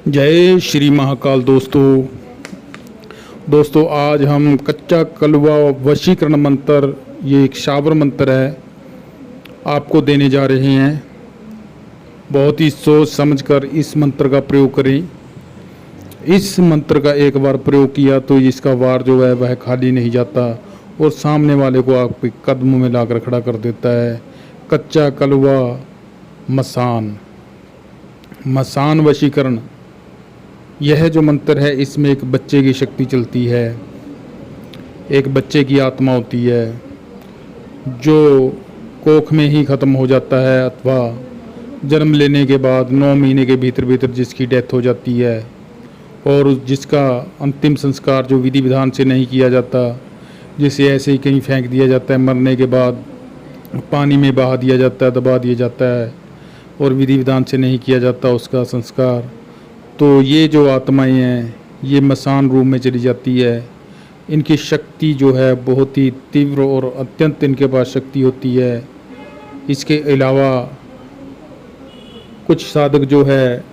जय श्री महाकाल। दोस्तों आज हम कच्चा कलवा वशीकरण मंत्र, ये एक शाबर मंत्र है, आपको देने जा रहे हैं। बहुत ही सोच समझकर इस मंत्र का प्रयोग करें। इस मंत्र का एक बार प्रयोग किया तो इसका वार जो है वह खाली नहीं जाता और सामने वाले को आपके कदमों में लाकर खड़ा कर देता है। कच्चा कलवा मसान वशीकरण, यह जो मंत्र है इसमें एक बच्चे की शक्ति चलती है, एक बच्चे की आत्मा होती है जो कोख में ही ख़त्म हो जाता है अथवा जन्म लेने के बाद 9 महीने के भीतर जिसकी डेथ हो जाती है और जिसका अंतिम संस्कार जो विधि विधान से नहीं किया जाता, जिसे ऐसे ही कहीं फेंक दिया जाता है, मरने के बाद पानी में बहा दिया जाता है, दबा दिया जाता है और विधि विधान से नहीं किया जाता उसका संस्कार, तो ये जो आत्माएं हैं ये मसान रूप में चली जाती है। इनकी शक्ति जो है बहुत ही तीव्र और अत्यंत इनके पास शक्ति होती है। इसके अलावा कुछ साधक जो है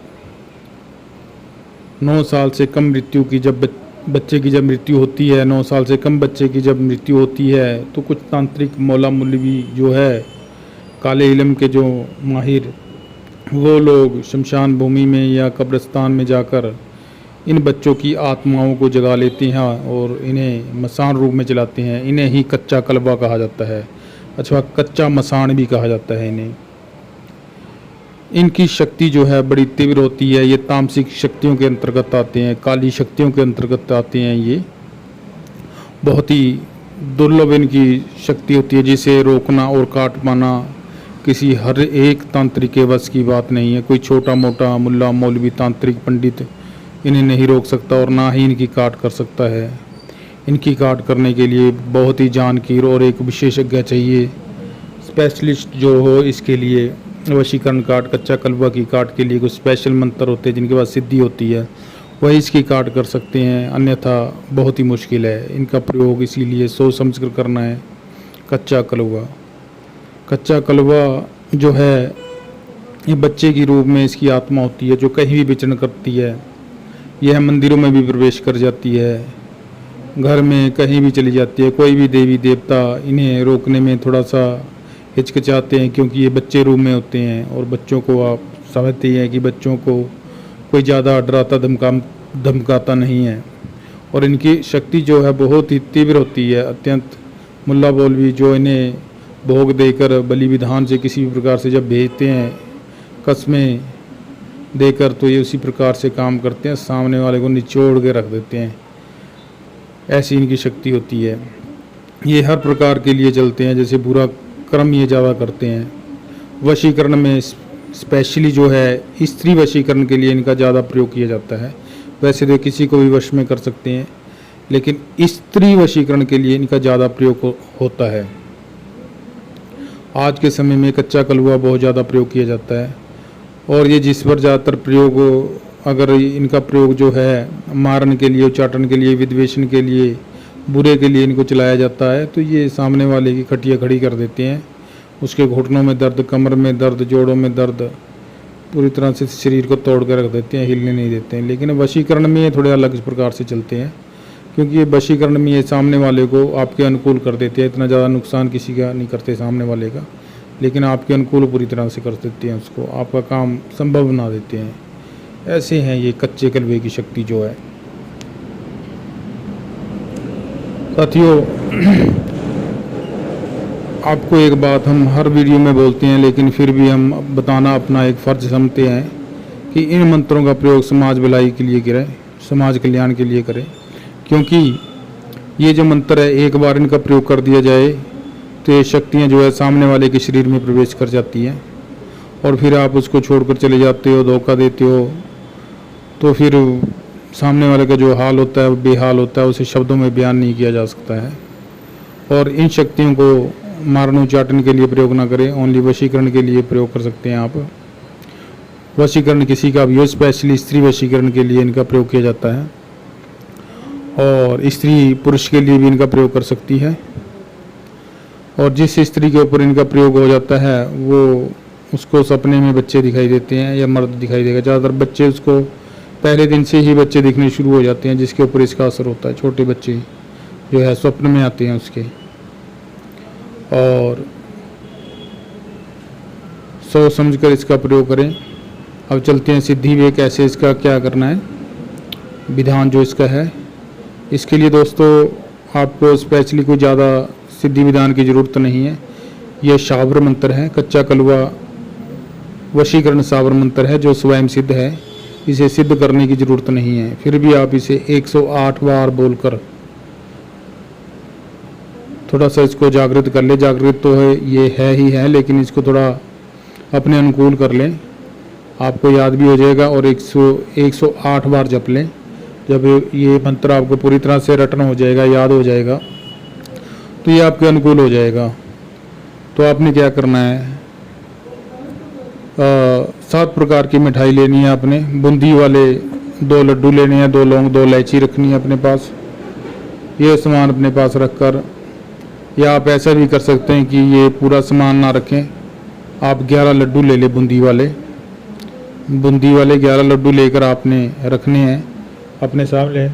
9 साल से कम मृत्यु की जब बच्चे की जब मृत्यु होती है, 9 साल से कम बच्चे की जब मृत्यु होती है, तो कुछ तांत्रिक मौला मौलवी जो है काले इल्म के जो माहिर, वो लोग शमशान भूमि में या कब्रिस्तान में जाकर इन बच्चों की आत्माओं को जगा लेते हैं और इन्हें मसान रूप में चलाते हैं। इन्हें ही कच्चा कलवा कहा जाता है, अथवा कच्चा मसान भी कहा जाता है इन्हें। इनकी शक्ति जो है बड़ी तीव्र होती है। ये तामसिक शक्तियों के अंतर्गत आते हैं, काली शक्तियों के अंतर्गत आते हैं। ये बहुत ही दुर्लभ इनकी शक्ति होती है, जिसे रोकना और काट पाना किसी हर एक तांत्रिक के बस की बात नहीं है। कोई छोटा मोटा मुल्ला मौलवी तांत्रिक पंडित इन्हें नहीं रोक सकता और ना ही इनकी काट कर सकता है। इनकी काट करने के लिए बहुत ही जानकार और एक विशेषज्ञ चाहिए, स्पेशलिस्ट जो हो इसके लिए। वशीकरण काट, कच्चा कलवा की काट के लिए कुछ स्पेशल मंत्र होते हैं जिनके पास सिद्धि होती है, वही इसकी काट कर सकते हैं, अन्यथा बहुत ही मुश्किल है। इनका प्रयोग इसीलिए सोच समझ कर करना है। कच्चा कलवा जो है ये बच्चे की रूप में इसकी आत्मा होती है जो कहीं भी विचरण करती है। यह मंदिरों में भी प्रवेश कर जाती है, घर में कहीं भी चली जाती है। कोई भी देवी देवता इन्हें रोकने में थोड़ा सा हिचकिचाते हैं क्योंकि ये बच्चे रूप में होते हैं और बच्चों को आप समझते हैं कि बच्चों को कोई ज़्यादा डराता धमकाता नहीं है और इनकी शक्ति जो है बहुत ही तीव्र होती है, अत्यंत। मुल्ला मौलवी जो इन्हें भोग देकर बलि विधान से किसी भी प्रकार से जब भेजते हैं, कस्में देकर, तो ये उसी प्रकार से काम करते हैं, सामने वाले को निचोड़ के रख देते हैं। ऐसी इनकी शक्ति होती है। ये हर प्रकार के लिए चलते हैं, जैसे बुरा कर्म ये ज़्यादा करते हैं। वशीकरण में स्पेशली जो है स्त्री वशीकरण के लिए इनका ज़्यादा प्रयोग किया जाता है। वैसे तो किसी को भी वश में कर सकते हैं, लेकिन स्त्री वशीकरण के लिए इनका ज़्यादा प्रयोग होता है। आज के समय में कच्चा कलवा बहुत ज़्यादा प्रयोग किया जाता है और ये जिस पर ज़्यादातर प्रयोग, अगर इनका प्रयोग जो है मारन के लिए, उच्चाटन के लिए, विद्वेषण के लिए, बुरे के लिए इनको चलाया जाता है, तो ये सामने वाले की खटिया खड़ी कर देते हैं। उसके घुटनों में दर्द, कमर में दर्द, जोड़ों में दर्द, पूरी तरह से शरीर को तोड़ कर रख देते हैं, हिलने नहीं देते हैं। लेकिन वशीकरण में ये थोड़े अलग प्रकार से चलते हैं, क्योंकि ये वशीकरण में ये सामने वाले को आपके अनुकूल कर देते हैं। इतना ज़्यादा नुकसान किसी का नहीं करते सामने वाले का, लेकिन आपके अनुकूल पूरी तरह से कर देते हैं, उसको आपका काम संभव बना देते हैं। ऐसे हैं ये कच्चे कलवे की शक्ति जो है। साथियों, आपको एक बात हम हर वीडियो में बोलते हैं, लेकिन फिर भी हम बताना अपना एक फ़र्ज समझते हैं कि इन मंत्रों का प्रयोग समाज भलाई के लिए करें, समाज कल्याण के लिए करें। क्योंकि ये जो मंत्र है, एक बार इनका प्रयोग कर दिया जाए तो ये शक्तियाँ जो है सामने वाले के शरीर में प्रवेश कर जाती हैं और फिर आप उसको छोड़कर चले जाते हो, धोखा देते हो, तो फिर सामने वाले का जो हाल होता है वो बेहाल होता है, उसे शब्दों में बयान नहीं किया जा सकता है। और इन शक्तियों को मारन उच्चाटन के लिए प्रयोग ना करें, ओनली वशीकरण के लिए प्रयोग कर सकते हैं आप। वशीकरण किसी का भी हो, स्पेशली स्त्री वशीकरण के लिए इनका प्रयोग किया जाता है और स्त्री पुरुष के लिए भी इनका प्रयोग कर सकती है। और जिस स्त्री के ऊपर इनका प्रयोग हो जाता है वो उसको सपने में बच्चे दिखाई देते हैं या मर्द दिखाई देगा। ज़्यादातर बच्चे उसको पहले दिन से ही बच्चे दिखने शुरू हो जाते हैं, जिसके ऊपर इसका असर होता है। छोटे बच्चे जो है स्वप्न में आते हैं उसके। और सोच समझकर इसका प्रयोग करें। अब चलते हैं सिद्धि वे, कैसे इसका क्या करना है, विधान जो इसका है। इसके लिए दोस्तों आपको स्पेशली कोई ज़्यादा सिद्धि विधान की ज़रूरत नहीं है। यह शावर मंत्र है, कच्चा कलवा वशीकरण शावर मंत्र है जो स्वयं सिद्ध है। इसे सिद्ध करने की ज़रूरत नहीं है, फिर भी आप इसे 108 बार बोलकर थोड़ा सा इसको जागृत कर ले। जागृत तो है, ये है ही है, लेकिन इसको थोड़ा अपने अनुकूल कर लें, आपको याद भी हो जाएगा। और 108 बार जप लें। जब ये मंत्र आपको पूरी तरह से रटन हो जाएगा, याद हो जाएगा, तो ये आपके अनुकूल हो जाएगा। तो आपने क्या करना है, 7 प्रकार की मिठाई लेनी है आपने। बूंदी वाले 2 लड्डू लेने हैं, 2 लौंग, 2 इलायची रखनी है अपने पास। ये सामान अपने पास रखकर, या आप ऐसा भी कर सकते हैं कि ये पूरा सामान ना रखें, आप 11 लड्डू ले लें बूंदी वाले 11 लड्डू लेकर आपने रखने हैं अपने सामने।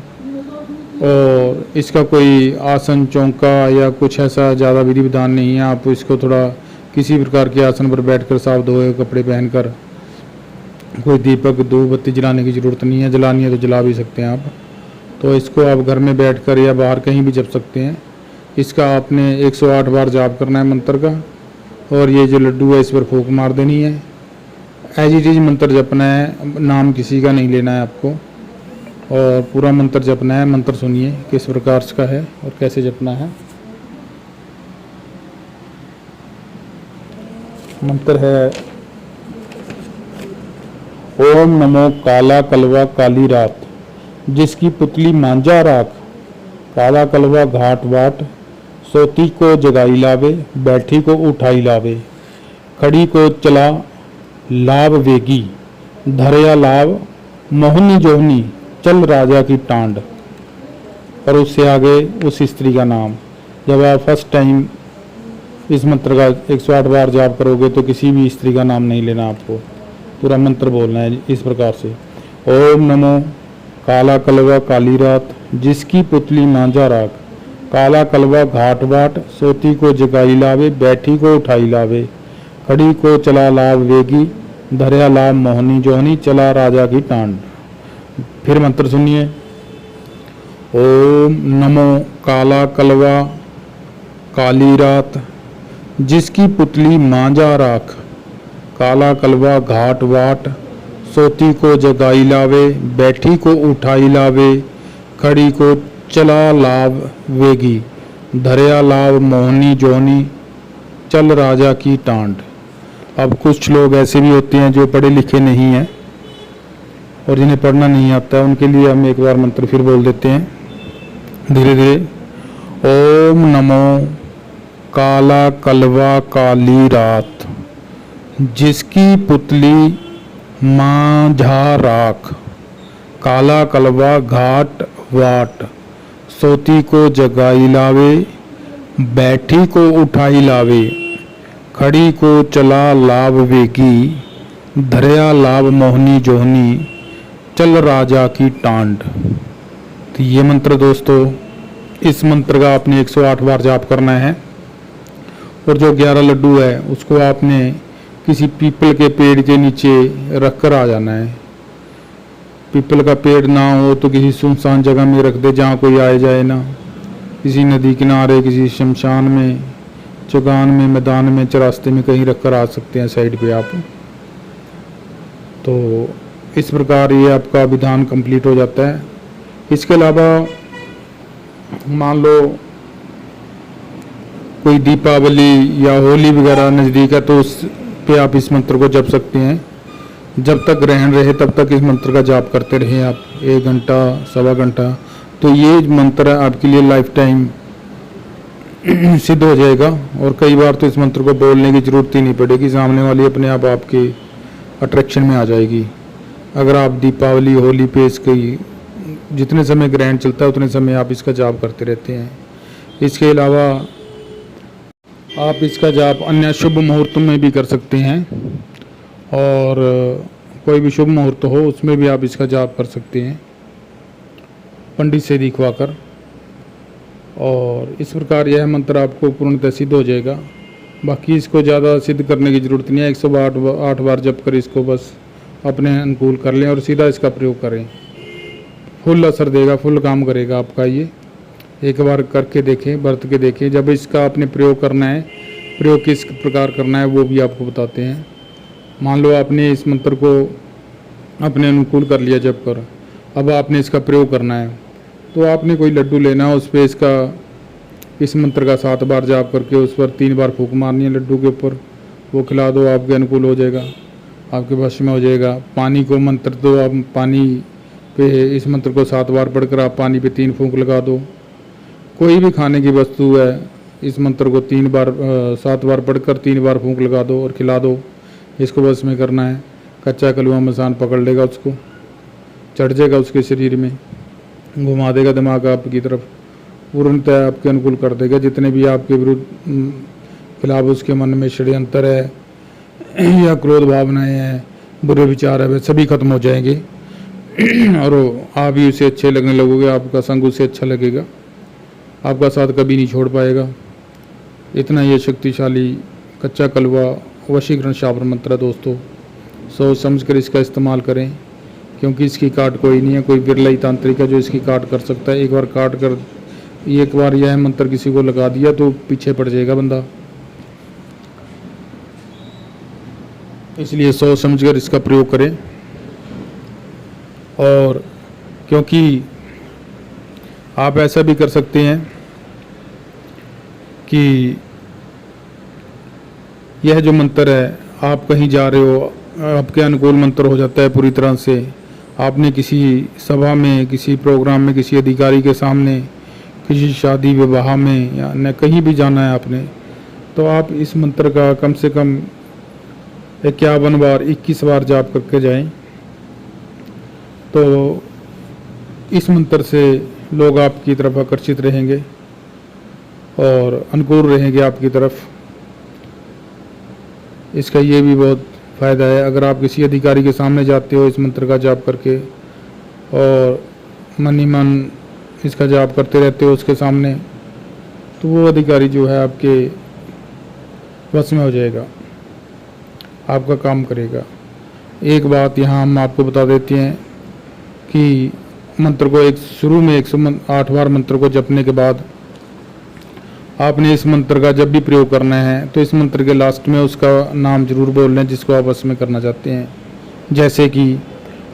और इसका कोई आसन चौंका या कुछ ऐसा ज़्यादा विधि विधान नहीं है। आप इसको थोड़ा किसी प्रकार के आसन पर बैठकर साफ धोए कपड़े पहनकर, कोई दीपक धूप बत्ती जलाने की ज़रूरत नहीं है। जलानी है तो जला भी सकते हैं आप। तो इसको आप घर में बैठकर या बाहर कहीं भी जप सकते हैं। इसका आपने 108 बार जाप करना है मंत्र का। और ये जो लड्डू है इस पर फूंक मार देनी है। एज इट इज मंत्र जपना है, नाम किसी का नहीं लेना है आपको, और पूरा मंत्र जपना है। मंत्र सुनिए किस प्रकार का है और कैसे जपना है। मंत्र है, ओम नमो काला कलवा काली रात, जिसकी पुतली मांझा राख, काला कलवा घाट वाट, सोती को जगाई लावे, बैठी को उठाई लावे, खड़ी को चला लाभ वेगी, धरया लाभ मोहनी जोहनी, चल राजा की टांड। और उससे आगे उस स्त्री का नाम। जब आप फर्स्ट टाइम इस मंत्र का 108 बार जाप करोगे तो किसी भी स्त्री का नाम नहीं लेना, आपको पूरा मंत्र बोलना है इस प्रकार से। ओम नमो काला कलवा काली रात, जिसकी पुतली मांझा राख, काला कलवा घाट बाट, सोती को जगाई लावे, बैठी को उठाई लावे, खड़ी को चला लाभ वेगी, धरया लाभ मोहनी जोहनी, चला राजा की टांड। फिर मंत्र सुनिए, ओम नमो काला कलवा काली रात, जिसकी पुतली मांझा राख, काला कलवा घाट वाट, सोती को जगाई लावे, बैठी को उठाई लावे, खड़ी को चला लाभ वेगी, धरया लाभ मोहनी जोहनी, चल राजा की टांड। अब कुछ लोग ऐसे भी होते हैं जो पढ़े लिखे नहीं हैं और जिन्हें पढ़ना नहीं आता है, उनके लिए हम एक बार मंत्र फिर बोल देते हैं धीरे धीरे। ओम नमो काला कलवा काली रात, जिसकी पुतली मांझा राख, काला कलवा घाट वाट, सोती को जगाई लावे, बैठी को उठाई लावे, खड़ी को चला लाभ वेगी, धरया लाभ मोहनी जोहनी, चल राजा की टांड। तो ये मंत्र दोस्तों, इस मंत्र का आपने 108 बार जाप करना है। और जो 11 लड्डू है उसको आपने किसी पीपल के पेड़ के नीचे रख कर आ जाना है। पीपल का पेड़ ना हो तो किसी सुनसान जगह में रख दे जहाँ कोई आए जाए ना, किसी नदी किनारे, किसी शमशान में, चौगान में, मैदान में, चौरास्ते में कहीं रख कर आ सकते हैं साइड पे आप। तो इस प्रकार ये आपका विधान कंप्लीट हो जाता है। इसके अलावा मान लो कोई दीपावली या होली वगैरह नज़दीक है तो उस पे आप इस मंत्र को जप सकते हैं। जब तक ग्रहण रहे तब तक इस मंत्र का जाप करते रहें आप, 1 घंटा, सवा घंटा। तो ये मंत्र आपके लिए लाइफ टाइम सिद्ध हो जाएगा। और कई बार तो इस मंत्र को बोलने की ज़रूरत ही नहीं पड़ेगी, सामने वाली अपने आप आपके अट्रैक्शन में आ जाएगी। अगर आप दीपावली, होली पे इसकी जितने समय ग्रहण चलता है उतने समय आप इसका जाप करते रहते हैं। इसके अलावा आप इसका जाप अन्य शुभ मुहूर्तों में भी कर सकते हैं। और कोई भी शुभ मुहूर्त हो उसमें भी आप इसका जाप कर सकते हैं पंडित से दिखवा कर। और इस प्रकार यह मंत्र आपको पूर्णतः सिद्ध हो जाएगा। बाकी इसको ज़्यादा सिद्ध करने की ज़रूरत नहीं है। 108 बार जप कर इसको बस अपने अनुकूल कर लें और सीधा इसका प्रयोग करें। फुल असर देगा, फुल काम करेगा आपका ये। एक बार करके देखें, बरत के देखें। जब इसका आपने प्रयोग करना है, प्रयोग किस प्रकार करना है वो भी आपको बताते हैं। मान लो आपने इस मंत्र को अपने अनुकूल कर लिया जप कर, अब आपने इसका प्रयोग करना है तो आपने कोई लड्डू लेना है, उस पर इस मंत्र का 7 बार जाप करके उस पर 3 बार फूंक मारनी है लड्डू के ऊपर, वो खिला दो, आपके अनुकूल हो जाएगा, आपके वश में हो जाएगा। पानी को मंत्र दो, आप पानी पे इस मंत्र को 7 बार पढ़कर आप पानी पे 3 फूंक लगा दो। कोई भी खाने की वस्तु है, इस मंत्र को 7 बार पढ़कर 3 बार फूंक लगा दो और खिला दो। इसको बस में करना है। कच्चा कलवा मसान पकड़ लेगा, उसको चढ़ जाएगा उसके शरीर में, घुमा देगा दिमाग आपकी तरफ, पूर्णतः आपके अनुकूल कर देगा। जितने भी आपके विरुद्ध खिलाफ उसके मन में षड्यंत्र है या क्रोध भावनाएं हैं, बुरे विचार है, वे सभी खत्म हो जाएंगे और आप ही उसे अच्छे लगने लगोगे, आपका संग उसे अच्छा लगेगा, आपका साथ कभी नहीं छोड़ पाएगा। इतना ये शक्तिशाली कच्चा कलवा वशीकरण शाबर मंत्र है दोस्तों। सोच समझ कर इसका इस्तेमाल करें, क्योंकि इसकी काट कोई नहीं है, कोई बिरला ही तांत्रिक है जो इसकी काट कर सकता है। एक बार यह मंत्र किसी को लगा दिया तो पीछे पड़ जाएगा बंदा। इसलिए सोच समझ कर इसका प्रयोग करें। और क्योंकि आप ऐसा भी कर सकते हैं कि यह जो मंत्र है, आप कहीं जा रहे हो, आपके अनुकूल मंत्र हो जाता है पूरी तरह से। आपने किसी सभा में, किसी प्रोग्राम में, किसी अधिकारी के सामने, किसी शादी विवाह में या न कहीं भी जाना है आपने, तो आप इस मंत्र का कम से कम 51 बार 21 बार जाप करके जाएं। तो इस मंत्र से लोग आपकी तरफ आकर्षित रहेंगे और अनुकूल रहेंगे आपकी तरफ। इसका ये भी बहुत फ़ायदा है, अगर आप किसी अधिकारी के सामने जाते हो इस मंत्र का जाप करके और मन ही मन इसका जाप करते रहते हो उसके सामने, तो वो अधिकारी जो है आपके वश में हो जाएगा, आपका काम करेगा। एक बात यहाँ हम आपको बता देते हैं कि मंत्र को शुरू में 108 बार मंत्र को जपने के बाद आपने इस मंत्र का जब भी प्रयोग करना है तो इस मंत्र के लास्ट में उसका नाम जरूर बोल लें जिसको आप वश में करना चाहते हैं। जैसे कि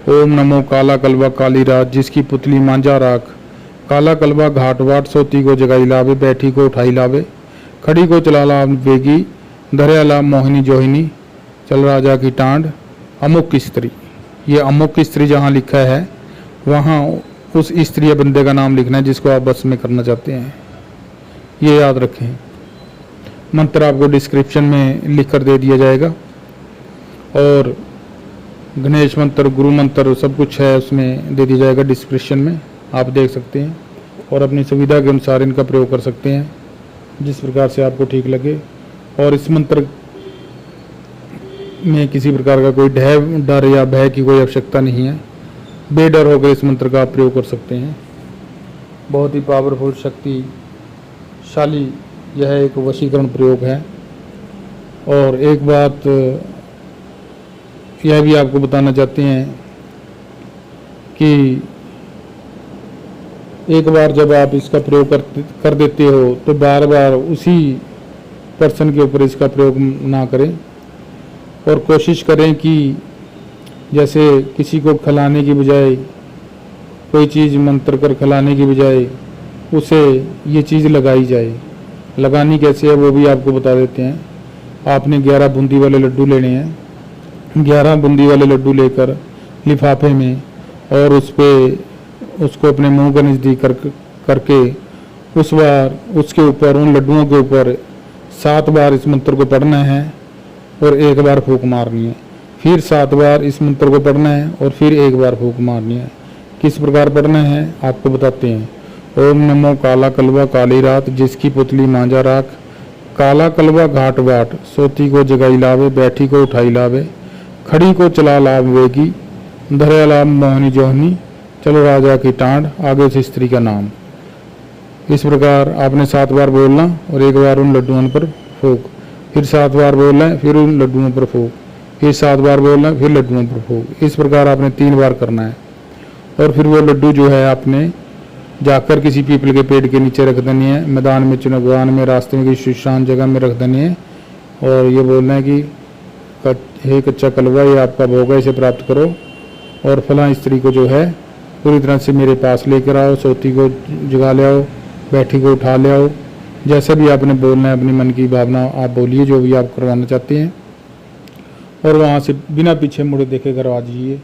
ओम नमो काला कलवा काली रात जिसकी पुतली मांझा राख, काला कलवा घाट वाट सोती को जगाई लावे, बैठी को उठाई लावे, खड़ी को चला ला वेगी, धरे अला मोहिनी जोहिनी, चल राजा की टांड, अमुक स्त्री। ये अमुक स्त्री जहाँ लिखा है वहाँ उस स्त्री या बंदे का नाम लिखना है जिसको आप वश में करना चाहते हैं। ये याद रखें। मंत्र आपको डिस्क्रिप्शन में लिख कर दे दिया जाएगा और गणेश मंत्र, गुरु मंत्र सब कुछ है उसमें दे दिया जाएगा डिस्क्रिप्शन में, आप देख सकते हैं और अपनी सुविधा के अनुसार इनका प्रयोग कर सकते हैं जिस प्रकार से आपको ठीक लगे। और इस मंत्र में किसी प्रकार का कोई डर या भय की कोई आवश्यकता नहीं है, बेडर होकर इस मंत्र का आप प्रयोग कर सकते हैं। बहुत ही पावरफुल, शक्तिशाली यह एक वशीकरण प्रयोग है। और एक बात यह भी आपको बताना चाहते हैं कि एक बार जब आप इसका प्रयोग कर देते हो तो बार बार उसी पर्सन के ऊपर इसका प्रयोग ना करें और कोशिश करें कि जैसे किसी को खिलाने की बजाय, कोई चीज़ मंत्र कर खिलाने की बजाय उसे ये चीज़ लगाई जाए। लगानी कैसे है वो भी आपको बता देते हैं। आपने 11 बूंदी वाले लड्डू लेने हैं। 11 बूंदी वाले लड्डू लेकर लिफाफे में और उसको अपने मुंह के नज़दीक करके उस बार उसके ऊपर, उन लड्डुओं के ऊपर 7 बार इस मंत्र को पढ़ना है और 1 बार फूंक मारनी है। फिर 7 बार इस मंत्र को पढ़ना है और फिर 1 बार फूंक मारनी है। किस प्रकार पढ़ना है आपको बताते हैं। ओम नमो काला कलवा काली रात जिसकी पुतली मांझा राख, काला कलवा घाट बाट सोती को जगाई लावे, बैठी को उठाई लावे, खड़ी को चला लाभ वेगी, धरे लाभ मोहनी जोहनी, चलो राजा की टांड, आगे से स्त्री का नाम। इस प्रकार आपने 7 बार बोलना और एक बार उन लड्डुओं पर फूंक, फिर 7 बार बोलना है, फिर उन लड्डुओं पर फूंक, फिर 7 बार बोलना है, फिर लड्डुओं पर फूंक। इस प्रकार आपने 3 बार करना है। और फिर वो लड्डू जो है आपने जाकर किसी पीपल के पेड़ के नीचे रख देनी है, मैदान में, चुनाव में, रास्ते में, किसी सुनसान जगह में रख देनी है और ये बोलना है कि हे कच्चा कलवा, ये आपका भोग है, इसे प्राप्त करो और फलां स्त्री को जो है पूरी तरह से मेरे पास लेकर आओ, सोती को जगा ले आओ, बैठी को उठा ले आओ। जैसा भी आपने बोलना है, अपनी मन की भावना आप बोलिए, जो भी आप करवाना चाहते हैं, और वहाँ से बिना पीछे मुड़े देखे करवा दीजिए।